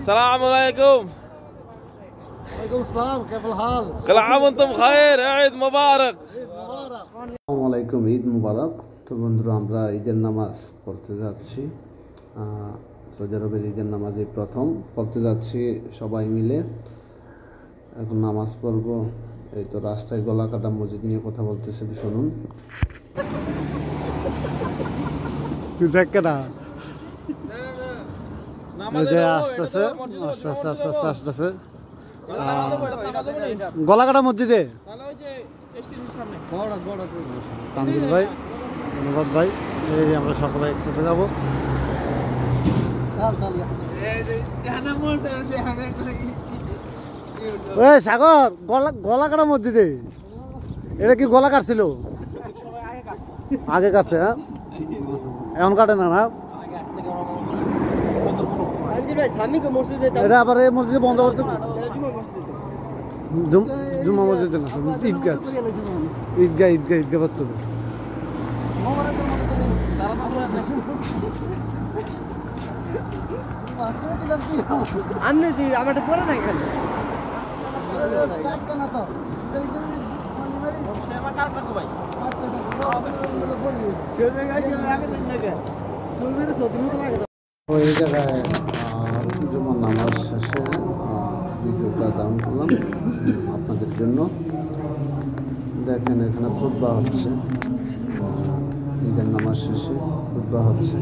السلام عليكم. وعليكم السلام كيف الحال؟ كل عام وانتم بخير. عيد مبارك. আসসালামু আলাইকুম ঈদ মুবারক। তো বন্ধুরা আমরা ঈদের নামাজ পড়তে যাচ্ছি। সৌদি আরবের ঈদের নামাজ এই প্রথম পড়তে যাচ্ছি সবাই মিলে। এখন নামাজ পড়ব। এই তো রাস্তায় গলাকাটা মসজিদ নিয়ে কথা বলতেছে, শুনুন। আসতেছে গলাকাটা মসজিদে তানভীর ভাই, অনুবাদ ভাই, এই যে আমরা সকলে একসাথে যাবো। সাগর গলাকাটা মসজিদে এটা কি গলা কাটছিল? আগে কাটছে, হ্যাঁ এখন কাটে না? না এটা আবার এই মসজিদে বন্ধ করতে, জুম্মা মসজিদে না, ঈদগাহ ঈদগাহ ঈদগাহ ঈদগাহ করতে হবে। আমার পরে না ওই জায়গায় জুমার নামাজ শেষে ভিডিওটা ডাউন করলাম আপনাদের জন্য। দেখেন এখানে খুতবা হচ্ছে, ঈদের নামাজ শেষে খুতবা হচ্ছে।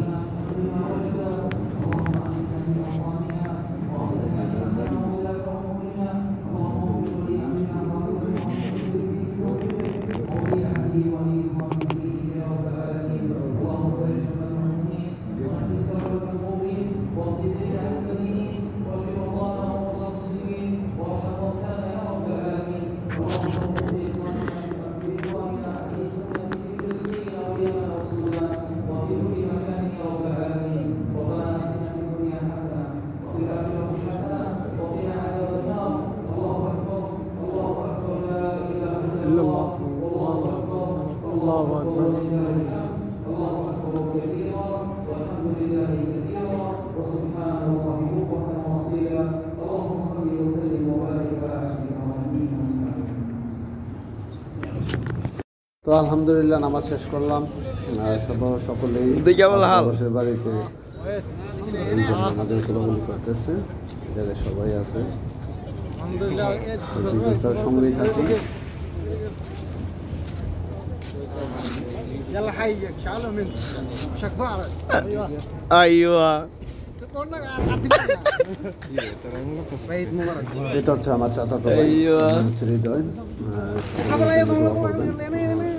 الله أكبر. তো আলহামদুলিল্লাহ নামাজ শেষ করলাম। সকলেই বাড়িতে আমাদের গোলাগুলি করতেছে, জায়গায় সবাই আছে, সঙ্গেই থাকি। এটা হচ্ছে আমার চাচাতো ভাই হৃদয়।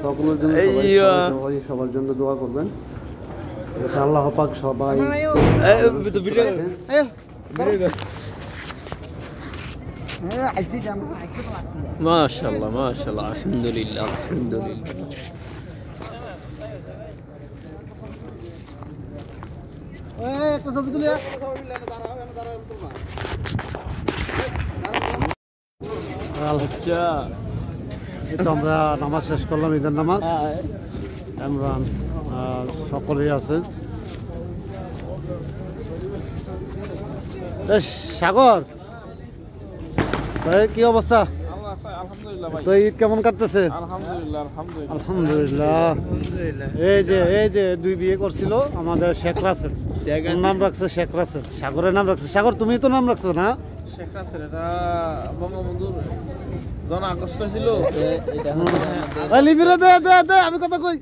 সকলের জন্য সবার জন্য দোয়া করবেন। আল্লাহ পাক সবাই মাশাআল্লাহ মাশাআল্লাহ আলহামদুলিল্লাহ আলহামদুলিল্লাহ। আমরা নামাজ শেষ করলাম, ঈদের নামাজ। আমরা সকলেই আছে। সাগর কি অবস্থা? তো ঈদ কেমন কাটতেছে? আলহামদুলিল্লাহ। এই যে দুই বিয়ে করছিল আমাদের শেখ রাসেল, নাম রাখছে শেখ রাসেল, সাগরের নাম রাখছে। সাগর তুমি তো নাম রাখছো না? শেখ রাসেল এটা বঙ্গবন্ধুর জন আগস্ট ছিল। আমি কথা কই।